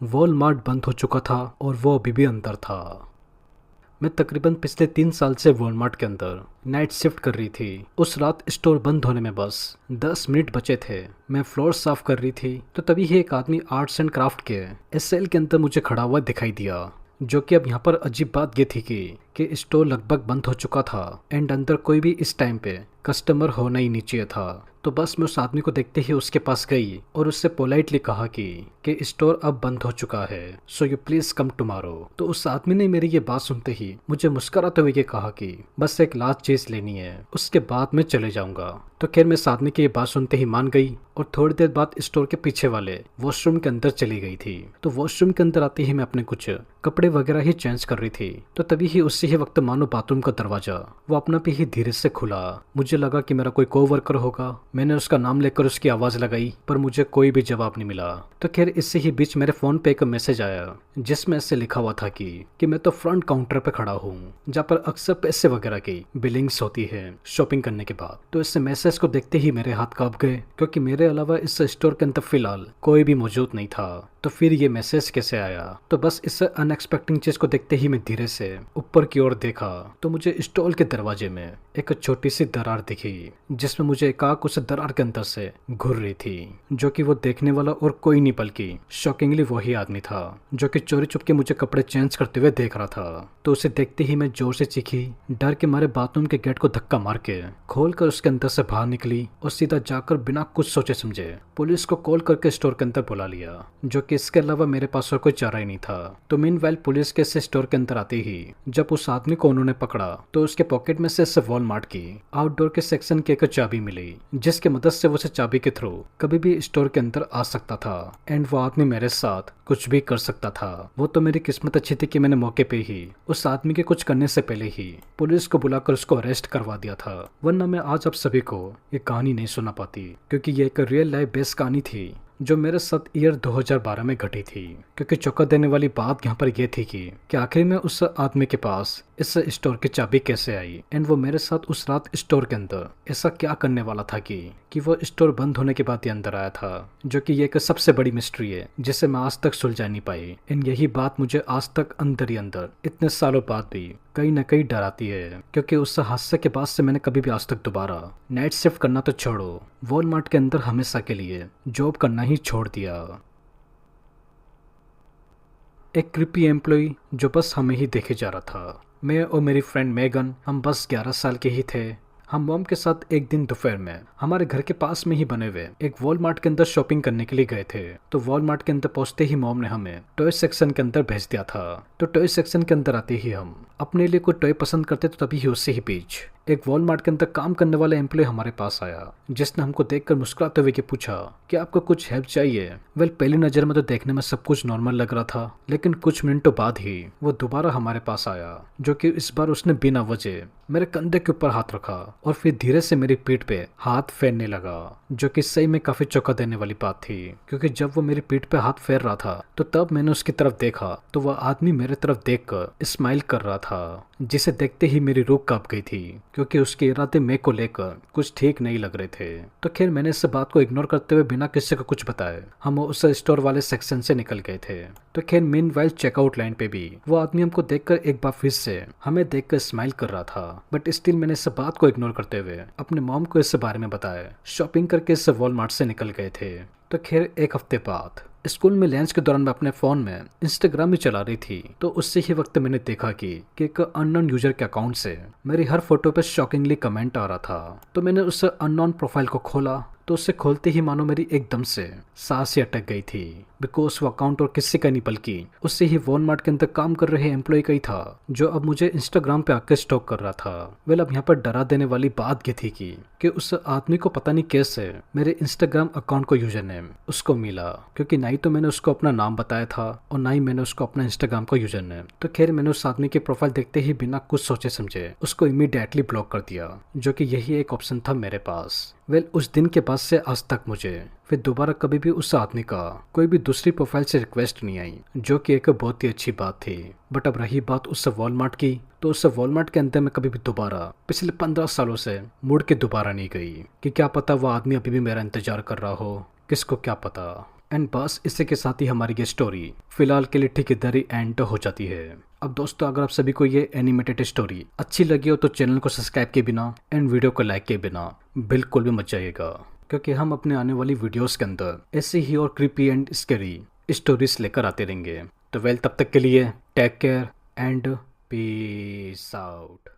Walmart बंद हो चुका था और वो अभी भी अंदर था। मैं तकरीबन पिछले 3 साल से वॉलमार्ट के अंदर नाइट शिफ्ट कर रही थी। उस रात स्टोर बंद होने में बस 10 मिनट बचे थे। मैं फ्लोर साफ कर रही थी तो तभी ही एक आदमी आर्ट्स एंड क्राफ्ट के इस सेल के अंदर मुझे खड़ा हुआ दिखाई दिया। जो कि अब यहाँ पर अजीब बात ये थी कि स्टोर लगभग बंद हो चुका था एंड अंदर कोई भी इस टाइम पे कस्टमर होना ही नहीं चाहिए था। तो बस मैं उस आदमी को देखते ही उसके पास गई और उससे पोलाइटली कहा कि स्टोर अब बंद हो चुका है, so you please come tomorrow. तो उस आदमी ने मेरी ये बात सुनते ही मुझे मुस्कुराते हुए ये कहा कि बस एक लास्ट चीज लेनी है, उसके बाद मैं चले जाऊंगा। तो खैर मैं इस आदमी की ये बात सुनते ही मान गई और थोड़ी देर बाद स्टोर के पीछे वाले वॉशरूम के अंदर चली गई थी। तो वॉशरूम के अंदर आते ही मैं अपने कुछ कपड़े वगैरह ही चेंज कर रही थी। तो तभी ही उसी ही वक्त मानो बाथरूम का दरवाजा वो अपना पे ही धीरे से खुला। मुझे लगा कि मेरा कोई कोवर्कर होगा। मैंने उसका नाम लेकर उसकी आवाज लगाई पर मुझे कोई भी जवाब नहीं मिला। तो खैर इससे ही बीच मेरे फोन पे एक मैसेज आया जिसमें ऐसे लिखा हुआ था कि मैं तो फ्रंट काउंटर पे खड़ा हूँ जहाँ पर अक्सर पैसे वगैरह की बिलिंग्स होती है शॉपिंग करने के बाद। तो इस मैसेज को देखते ही मेरे हाथ कांप गए क्योंकि मेरे अलावा इस स्टोर के अंदर फिलहाल कोई भी मौजूद नहीं था। तो फिर ये मैसेज कैसे आया? तो बस इस अनएक्सपेक्टेड चीज को देखते ही मैं धीरे से ऊपर की ओर देखा तो मुझे स्टॉल के दरवाजे में एक छोटी सी दरार दिखी जिसमें मुझे एकाक उस दरार के अंदर से घुर रही थी, जो कि वो देखने वाला और कोई नहीं बल्कि शॉकिंगली वही आदमी था जो कि चोरी चुप के मुझे कपड़े चेंज करते हुए देख रहा था। तो उसे देखते ही मैं जोर से चीखी, डर के मारे बाथरूम के गेट को धक्का मार के खोल कर उसके अंदर से बाहर निकली और सीधा जाकर बिना कुछ सोचे समझे पुलिस को कॉल करके स्टोर के अंदर बुला लिया, जो कि इसके अलावा मेरे पास और कोई चारा ही नहीं था। तो मीनवाइल पुलिस के स्टोर के अंदर आते ही जब उस आदमी को उन्होंने पकड़ा तो उसके पॉकेट में से वॉलमार्ट की आउटडोर के सेक्शन की एक चाबी मिली जिसके मदद से वो चाबी के थ्रू कभी भी स्टोर के अंदर आ सकता था एंड वो आदमी मेरे साथ कुछ भी कर सकता था। वो तो मेरी किस्मत अच्छी थी कि मैंने मौके पे ही उस आदमी के कुछ करने से पहले ही पुलिस को बुलाकर उसको अरेस्ट करवा दिया था, वरना मैं आज आप सभी को ये कहानी नहीं सुना पाती क्योंकि ये एक रियल लाइफ बेस्ड कहानी थी जो मेरे साथ ईयर 2012 में घटी थी। क्योंकि चौंका देने वाली बात यहाँ पर यह थी कि आखिर में उस आदमी के पास इस स्टोर की चाबी कैसे आई एंड वो मेरे साथ उस रात स्टोर के अंदर ऐसा क्या करने वाला था कि वो स्टोर बंद होने के बाद ही अंदर आया था, जो कि ये एक सबसे बड़ी मिस्ट्री है जिसे मैं आज तक सुलझा नहीं पाई। एंड यही बात मुझे आज तक अंदर ही अंदर इतने सालों बाद भी कहीं ना कहीं डराती है क्योंकि उस हादसे के बाद से मैंने कभी भी आज तक दोबारा नाइट शिफ्ट करना तो छोड़ो, वॉलमार्ट के अंदर हमेशा के लिए जॉब करना ही छोड़ दिया। एक क्रिपी एम्प्लॉय जो बस हमें ही देखे जा रहा था। मैं और मेरी फ्रेंड मेगन हम बस 11 साल के ही थे। हम मॉम के साथ एक दिन दोपहर में हमारे घर के पास में ही बने हुए एक वॉलमार्ट के अंदर शॉपिंग करने के लिए गए थे। तो वॉलमार्ट के अंदर पहुंचते ही मॉम ने हमें टॉय सेक्शन के अंदर भेज दिया था। तो टॉय सेक्शन के अंदर आते ही हम अपने लिए कोई टॉय पसंद करते तो तभी ही उससे ही बीच एक वॉलमार्ट के अंदर काम करने वाला एम्प्लॉय हमारे पास आया जिसने हमको देखकर मुस्कुराते हुए पूछा कि आपको कुछ हेल्प चाहिए। वेल पहली नजर में तो देखने में सब कुछ नॉर्मल लग रहा था, लेकिन कुछ मिनटों बाद ही वो दोबारा हमारे पास आया, जो कि इस बार उसने बिना वजह मेरे कंधे के ऊपर हाथ रखा और फिर धीरे से मेरी पीठ पे हाथ फेरने लगा, जो कि सही में काफी चौंका देने वाली बात थी क्योंकि जब वो मेरी पीठ पे हाथ फेर रहा था तो तब मैंने उसकी तरफ देखा तो वह आदमी मेरे तरफ देखकर स्माइल कर रहा था, जिसे देखते ही मेरी रूह कांप गई थी क्योंकि उसके इरादे मेरे को लेकर कुछ ठीक नहीं लग रहे थे। तो खैर मैंने इस बात को इग्नोर करते हुए बिना किसी को कुछ बताए हम उस स्टोर वाले सेक्शन से निकल गए थे। तो खैर मीनवाइल चेकआउट लाइन पे भी वो आदमी हमको देखकर एक बार फिर से हमें देखकर स्माइल कर रहा था, बट स्टिल मैंने इस बात को इग्नोर करते हुए अपने मॉम को इस बारे में बताया। शॉपिंग करके इस वॉलमार्ट से निकल गए थे। तो खैर एक हफ्ते बाद स्कूल में लंच के दौरान मैं अपने फोन में इंस्टाग्राम ही चला रही थी तो उससे ही वक्त मैंने देखा कि एक अननोन यूजर के अकाउंट से मेरी हर फोटो पे शॉकिंगली कमेंट आ रहा था। तो मैंने उस अननोन प्रोफाइल को खोला तो उसे खोलते ही मानो मेरी एकदम से सांस ही अटक गई थी बिकॉज वो अकाउंट और किसी का नहीं बल्कि उससे ही वॉलमार्ट के अंदर काम कर रहे एम्प्लॉय का ही था जो अब मुझे इंस्टाग्राम पे आकर स्टॉक कर रहा था। वेल अब यहाँ पर डरा देने वाली बात ये थी कि उस आदमी को पता नहीं कैसे मेरे इंस्टाग्राम अकाउंट को यूजर नेम उसको मिला, क्योंकि ना ही तो मैंने उसको अपना नाम बताया था और ना ही मैंने उसको अपना इंस्टाग्राम का यूजर नेम। तो खैर मैंने उस आदमी की प्रोफाइल देखते ही बिना कुछ सोचे समझे उसको इमीडिएटली ब्लॉक कर दिया, जो कि यही एक ऑप्शन था मेरे पास। वेल उस दिन के बाद से आज तक मुझे फिर दोबारा कभी भी उस आदमी का कोई भी दूसरी प्रोफाइल से रिक्वेस्ट नहीं आई, जो कि एक बहुत ही अच्छी बात थी। बट अब रही बात उस वॉलमार्ट की, तो उस वॉलमार्ट के अंदर मैं कभी भी दोबारा पिछले 15 सालों से मुड़ के दोबारा नहीं गई कि क्या पता वो आदमी अभी भी मेरा इंतजार कर रहा हो, किसको क्या पता। एंड बस इसी के साथ ही हमारी ये स्टोरी फिलहाल के लिए ठीक इधर ही एंड हो जाती है। अब दोस्तों, अगर आप सभी को ये एनिमेटेड स्टोरी अच्छी लगी हो तो चैनल को सब्सक्राइब किए बिना एंड वीडियो को लाइक किए बिना बिल्कुल भी मत जाइएगा, क्योंकि हम अपने आने वाली वीडियोस के अंदर ऐसी ही और क्रीपी एंड स्कैरी स्टोरीज लेकर आते रहेंगे। तो वेल, तब तक के लिए take care and peace out.